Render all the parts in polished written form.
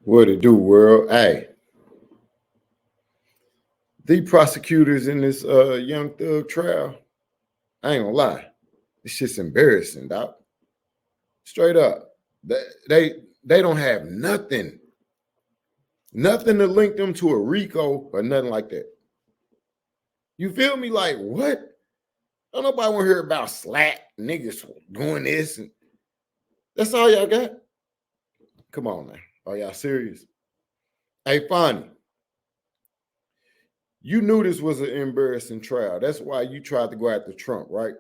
What it do, world? Hey, the prosecutors in this young thug trial, I ain't gonna lie, this shit's embarrassing, dog. Straight up. They don't have nothing to link them to a RICO or nothing like that. You feel me? Like what? Don't nobody want to hear about slack niggas doing this, and that's all y'all got. Come on, man. Are y'all serious? Hey, Fonny, you knew this was an embarrassing trial. That's why you tried to go after Trump, right?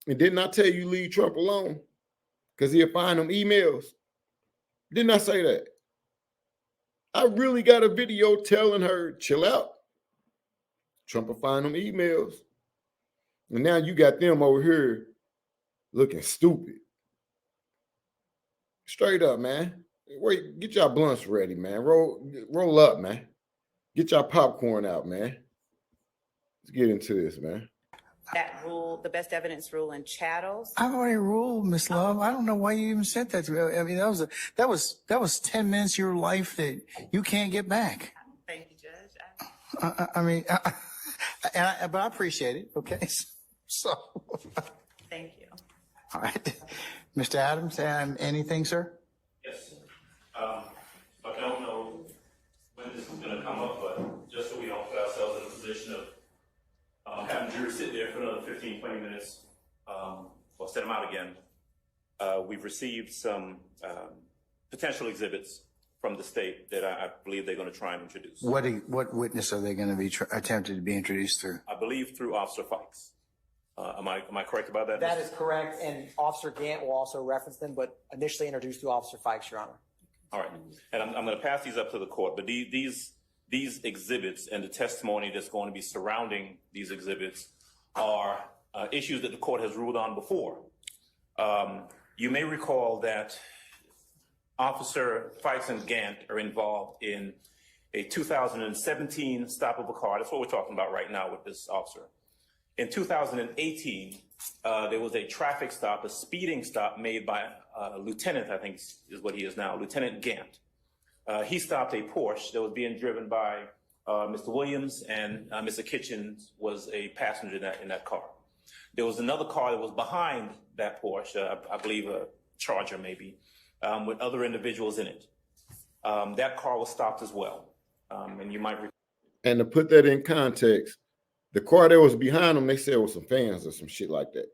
And didn't I tell you leave Trump alone? Because he'll find them emails. Didn't I say that? I really got a video telling her, chill out. Trump will find them emails. And now you got them over here looking stupid. Straight up, man. Wait, get y'all blunts ready, man. Roll up, man. Get y'all popcorn out, man. Let's get into this, man. That rule, the best evidence rule in chattels. I've already ruled, Miss Love. I don't know why you even said that to me. I mean, that was 10 minutes of your life that you can't get back. Thank you, Judge. But I appreciate it. Okay, so. Thank you. All right, Mr. Adams, anything, sir? Yes. I don't know when this is going to come up, but just so we don't put ourselves in a position of having jurors sit there for another 15, 20 minutes, or set them out again. We've received some potential exhibits from the state that I believe they're going to try and introduce. What witness are they going to be attempted to be introduced through? I believe through Officer Fikes. Am I correct about that? That is correct, and Officer Gant will also reference them, but initially introduced through Officer Fikes, Your Honor. All right, and I'm going to pass these up to the court, but these exhibits and the testimony that's going to be surrounding these exhibits are issues that the court has ruled on before. You may recall that Officer Fikes and Gant are involved in a 2017 stop of a car. That's what we're talking about right now with this officer. In 2018, there was a traffic stop, a speeding stop made by Lieutenant, I think is what he is now, Lieutenant Gant. He stopped a Porsche that was being driven by Mr. Williams, and Mr. Kitchens was a passenger in that car. There was another car that was behind that Porsche, I believe a Charger maybe, with other individuals in it. That car was stopped as well. And you might. And to put that in context, the car that was behind them, they said was some fans or some shit like that.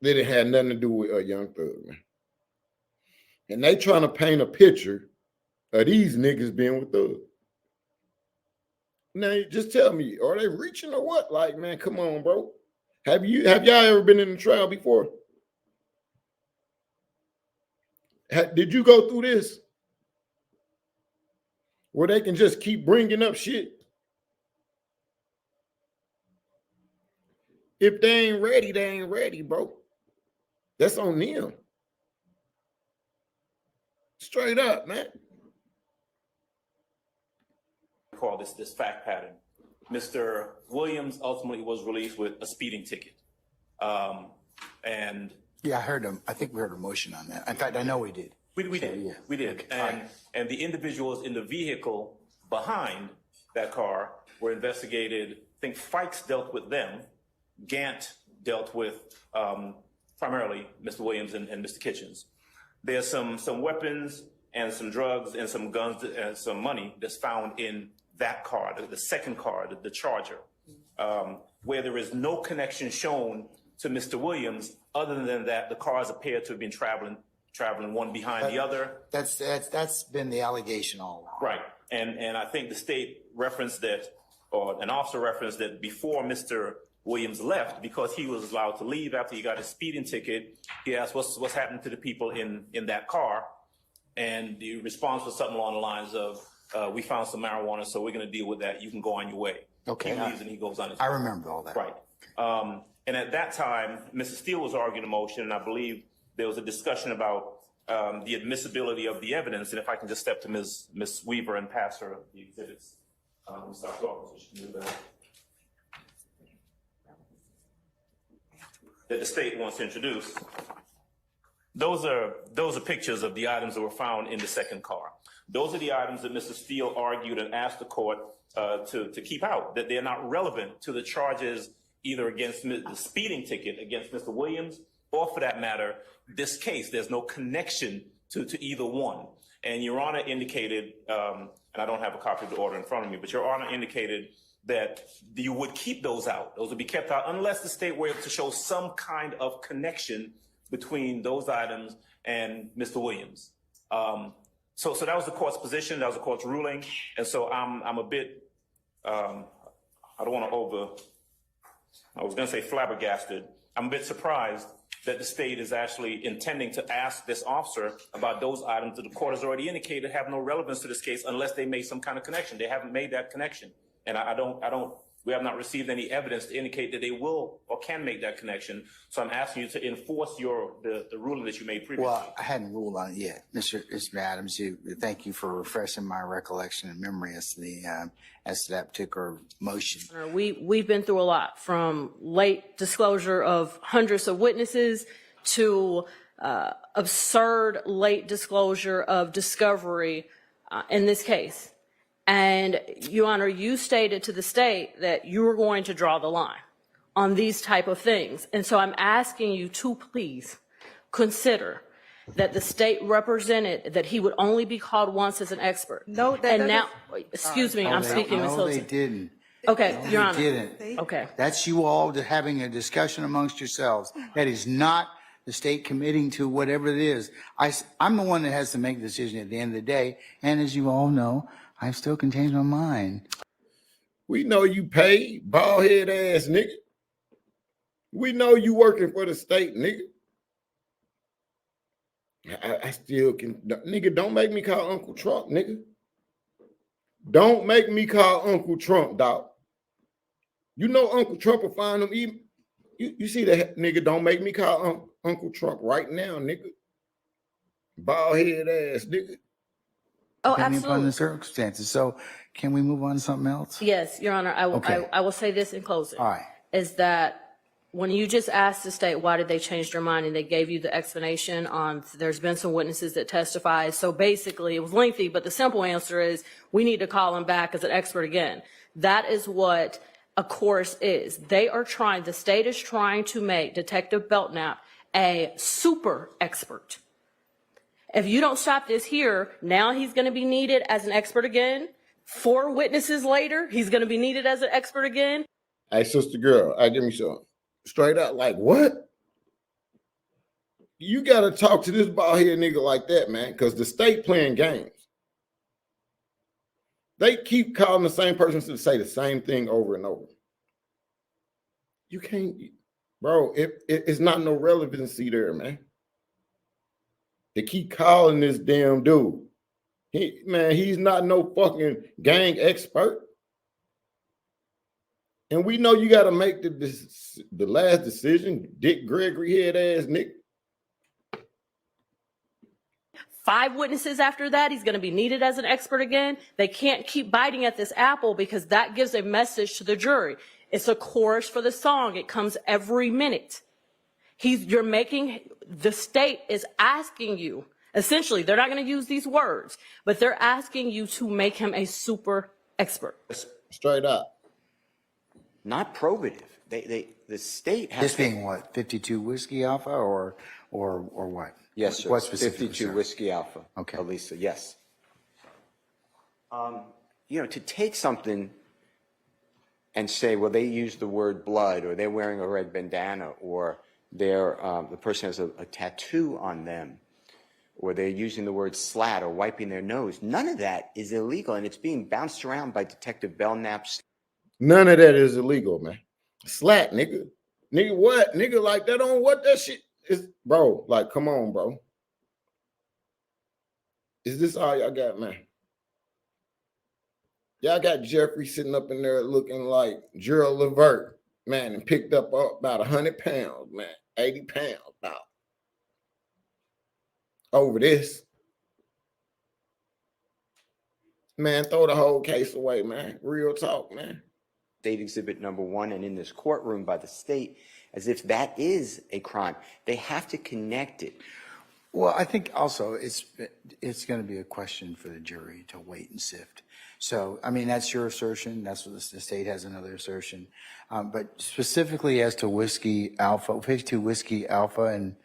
They didn't have nothing to do with a young thug, man. And they trying to paint a picture of these niggas being with thugs. Now, just tell me, are they reaching or what? Like, man, come on, bro. Have y'all ever been in a trial before? Did you go through this? Where they can just keep bringing up shit? If they ain't ready, bro. That's on them. Straight up, man. Call this fact pattern. Mr. Williams ultimately was released with a speeding ticket. And Yeah, I heard him. I think we heard a motion on that. In fact, I know we did. we did. Yeah. We did. Okay. And the individuals in the vehicle behind that car were investigated. I think Fikes dealt with them. Gant dealt with primarily Mr. Williams and Mr. Kitchens. There's some weapons and some drugs and some guns and some money that's found in that car, the second car, the Charger, where there is no connection shown to Mr. Williams other than that the cars appear to have been traveling one behind the other. That's been the allegation all along. Right. And I think the state referenced that, or an officer referenced that before Mr. Williams left, because he was allowed to leave after he got his speeding ticket, he asked what's happened to the people in that car. And the response was something along the lines of, we found some marijuana, so we're going to deal with that. You can go on your way. Okay. He leaves and he goes on his I way. remember all that. Right. And at that time, Mrs. Steele was arguing a motion, and I believe there was a discussion about the admissibility of the evidence. And if I can just step to Ms. Weaver and pass her the exhibits. Start talking so she can do that. That the state wants to introduce. Those are pictures of the items that were found in the second car. Those are the items that Mr. Steele argued and asked the court to keep out, that they're not relevant to the charges either against the speeding ticket against Mr. Williams, or for that matter, this case. There's no connection to either one. And Your Honor indicated, and I don't have a copy of the order in front of me, but Your Honor indicated that you would keep those out. Those would be kept out unless the state were able to show some kind of connection between those items and Mr. Williams. So that was the court's position. That was the court's ruling. And so I'm a bit, I don't want to I was going to say flabbergasted. I'm a bit surprised that the state is actually intending to ask this officer about those items that the court has already indicated have no relevance to this case unless they made some kind of connection. They haven't made that connection. And we have not received any evidence to indicate that they will or can make that connection. So I'm asking you to enforce the ruling that you made previously. Well, I hadn't ruled on it yet, Mr. Adams. Thank you for refreshing my recollection and memory as to that particular motion. We've been through a lot, from late disclosure of hundreds of witnesses to absurd late disclosure of discovery in this case. And, Your Honor, you stated to the state that you were going to draw the line on these type of things. And so I'm asking you to please consider that the state represented that he would only be called once as an expert. No, that and now, excuse me, I'm speaking, Ms. No, they Hilton. didn't. Okay, No, Your Honor. they didn't. Okay. That's you all having a discussion amongst yourselves. That is not the state committing to whatever it is. I'm the one that has to make the decision at the end of the day. And as you all know, I still can change my mind. We know you paid, bald head ass nigga. We know you working for the state, nigga. I still can, nigga, don't make me call Uncle Trump, nigga. Don't make me call Uncle Trump, dog. You know Uncle Trump will find them even. You see that, nigga, don't make me call Uncle Trump right now, nigga. Bald head ass nigga. Oh, Depending upon absolutely. the circumstances. So can we move on to something else? Yes, Your Honor, Okay. I will say this in closing. All right. Is that when you just asked the state why did they change their mind, and they gave you the explanation on there's been some witnesses that testified. So basically it was lengthy, but the simple answer is we need to call him back as an expert again. That is what a course is. The state is trying to make Detective Belknap a super expert. If you don't stop this here, now he's going to be needed as an expert again. 4 witnesses later, he's going to be needed as an expert again. Hey, sister girl, give me some. Straight up, like, what? You got to talk to this bald head nigga like that, man, because the state playing games. They keep calling the same person to say the same thing over and over. You can't, bro, it's not no relevancy there, man. They keep calling this damn dude. He's not no fucking gang expert. And we know you got to make the last decision, Dick Gregory head ass nigga. 5 witnesses after that, he's going to be needed as an expert again. They can't keep biting at this apple because that gives a message to the jury. It's a chorus for the song. It comes every minute. The state is asking you, essentially, they're not going to use these words, but they're asking you to make him a super expert. Straight up. Not probative. The state has This being what, 52 Whiskey Alpha or what? Yes, sir. What specifically, 52 sir? Whiskey Alpha. Okay. Elisa, yes. To take something and say, well, they use the word blood, or they're wearing a red bandana, or the person has a tattoo on them, or they're using the word slat or wiping their nose. None of that is illegal, and it's being bounced around by Detective Belknap's. None of that is illegal, man. Slat, nigga. Nigga, what? Nigga, like that on what that shit is, bro. Like, come on, bro. Is this all y'all got, man? Y'all got Jeffrey sitting up in there looking like Gerald Levert, man, and picked up about 100 pounds, man, 80 pounds now. Over this. Man, throw the whole case away, man. Real talk, man. State Exhibit number 1 and in this courtroom by the state as if that is a crime. They have to connect it. Well, I think also it's going to be a question for the jury to wait and sift. So, I mean, that's your assertion. That's what the state has another assertion. But specifically as to Whiskey Alpha, 52 Whiskey Alpha and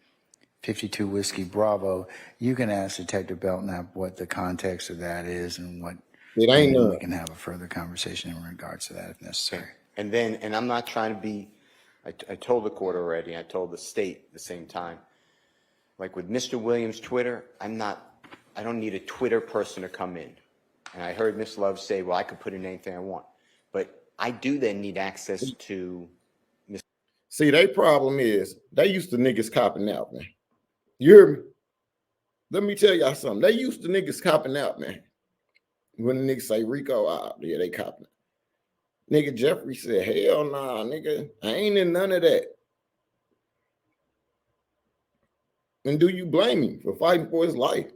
52 Whiskey Bravo, you can ask Detective Belknap what the context of that is and what, It and ain't then none. we can have a further conversation in regards to that if necessary. And then, and I'm not trying to be, I told the court already, I told the state at the same time, like with Mr. Williams' Twitter, I don't need a Twitter person to come in. And I heard Ms. Love say, well, I could put in anything I want. But I do then need access to See, their problem is they used to niggas copping out, man. You hear me? Let me tell y'all something. They used to niggas copping out, man. When the niggas say Rico, yeah, they copping. Nigga Jeffrey said, hell nah, nigga. I ain't in none of that. And do you blame him for fighting for his life?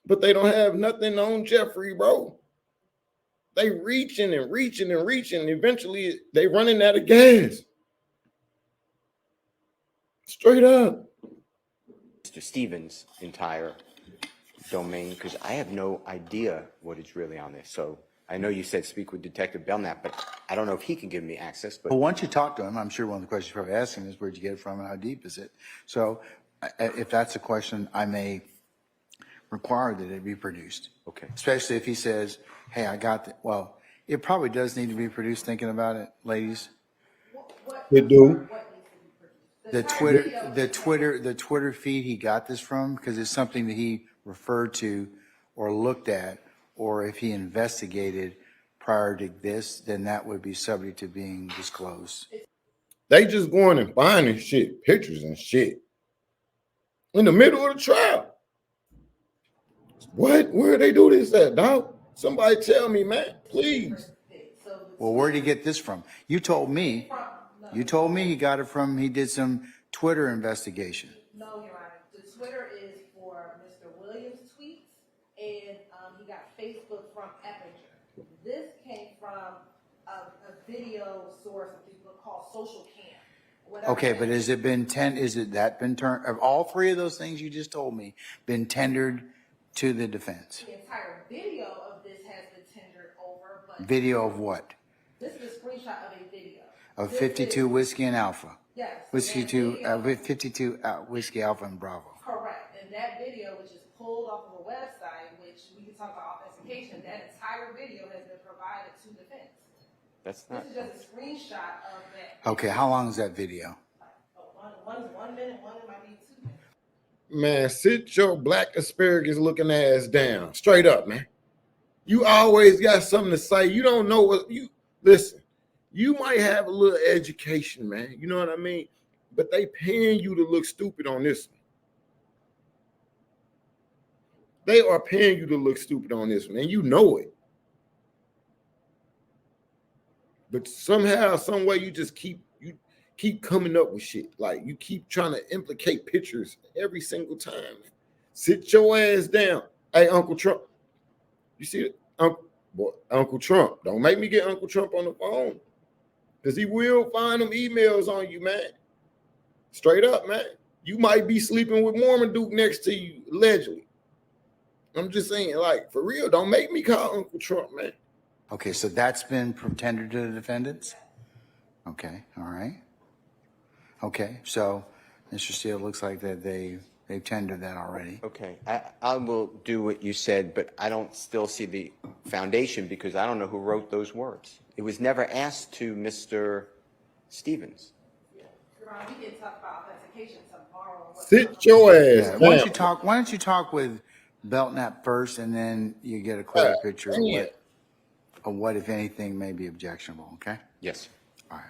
But they don't have nothing on Jeffrey, bro. They reaching and reaching and reaching. Eventually, they running out of gas. Straight up. Mr. Stevens' entire domain, because I have no idea what is really on this. So I know you said speak with Detective Belknap, but I don't know if he can give me access. But Well, once you talk to him, I'm sure one of the questions you're probably asking is where'd you get it from and how deep is it? So if that's a question, I may require that it be produced. Okay. Especially if he says, hey, I got that. Well, it probably does need to be produced, thinking about it, ladies. They do. The Twitter feed he got this from, because it's something that he referred to or looked at, or if he investigated prior to this, then that would be subject to being disclosed. They just going and finding shit, pictures and shit. In the middle of the trial. What? Where they do this at, dog? Somebody tell me, man, please. Well, where'd he get this from? You told me he got it from, he did some Twitter investigation. No, Your Honor. The Twitter is for Mr. Williams' tweets, and he got Facebook from Eppinger. This came from a video source that people call Social Cam. Whatever Okay, that but is. has it been been turned, have all three of those things you just told me been tendered to the defense? The entire video of this has been tendered over, but Video of what? this is a screenshot of a video. Of This 52 is- Whiskey and Alpha? Yes. Whiskey that 2, video- 52 Whiskey Alpha and Bravo. Correct. And that video, which is pulled off of a website, which we can talk about authentication, that entire video has been provided to defense. that's not. This is just a screenshot of that. Okay, how long is that video? One's 1 minute, one might be 2 minutes. Man, sit your black asparagus looking ass down. Straight up, man. You always got something to say. You don't know what you listen. You might have a little education, man. You know what I mean? But they paying you to look stupid on this one. They are paying you to look stupid on this one, and you know it. But somehow, some way, you just keep coming up with shit. Like you keep trying to implicate pictures every single time. Sit your ass down. Hey, Uncle Trump. You see it? Uncle Trump. Don't make me get Uncle Trump on the phone. Because he will find them emails on you, man. Straight up, man. You might be sleeping with Marmaduke next to you, allegedly. I'm just saying, like, for real, don't make me call Uncle Trump, man. Okay, so that's been tendered to the defendants? Okay, all right. Okay, so Mr. Steele, looks like that they've tendered that already. Okay, I will do what you said, but I don't still see the foundation because I don't know who wrote those words. It was never asked to Mr. Stevens. Your Honor, we can talk about authentication tomorrow. Sit your ass Yeah, down. why don't you talk with Belknap first, and then you get a clear picture of what, if anything, may be objectionable, okay? Yes. All right.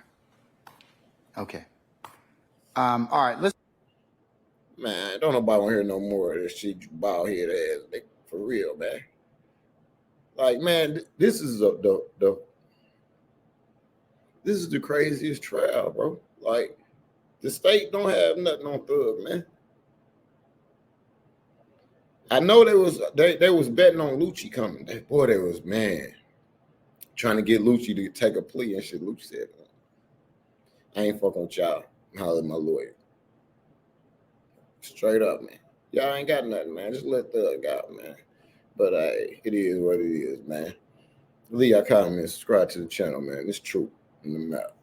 Okay. All right, let's. Man, don't nobody want to hear no more of this shit, you bald head ass nigga. For real, man. Like, man, this is this is the craziest trial, bro. Like, the state don't have nothing on Thug, man. I know they was betting on Lucci coming. Boy, they was, man, trying to get Lucci to take a plea and shit. Lucci said, I ain't fucking with y'all. Holler at my lawyer. Straight up, man. Y'all ain't got nothing, man. Just let Thug out, man. But it is what it is, man. Leave your comment, subscribe to the channel, man. It's true in the mouth.